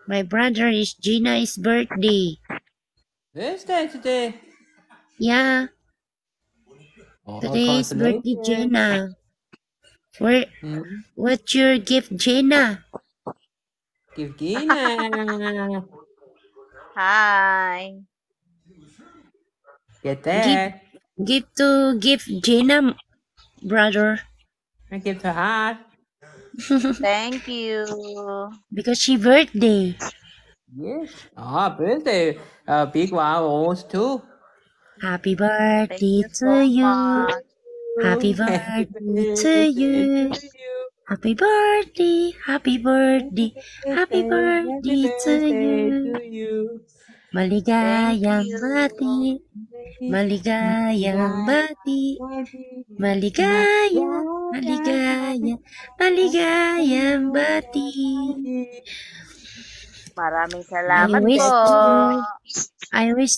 My brother is Gina's birthday. Birthday today. Yeah, Oh, today is birthday, congratulations. Gina. Hmm? What's your gift, Gina? Give Gina. Hi. Get Give, that. give Gina, brother, I give to heart. Thank you. because she birthday. Yes. Ah, birthday. Big one almost too. Happy Thank birthday you so to you. much. Happy Happy birthday to birthday you. to you. Happy birthday, happy birthday, happy Happy birthday to birthday you. to you. Thank Maligayang you. bati, maligayang bati, maligaya, maligaya, maligayang bati. Maraming I salamat po. wish I wish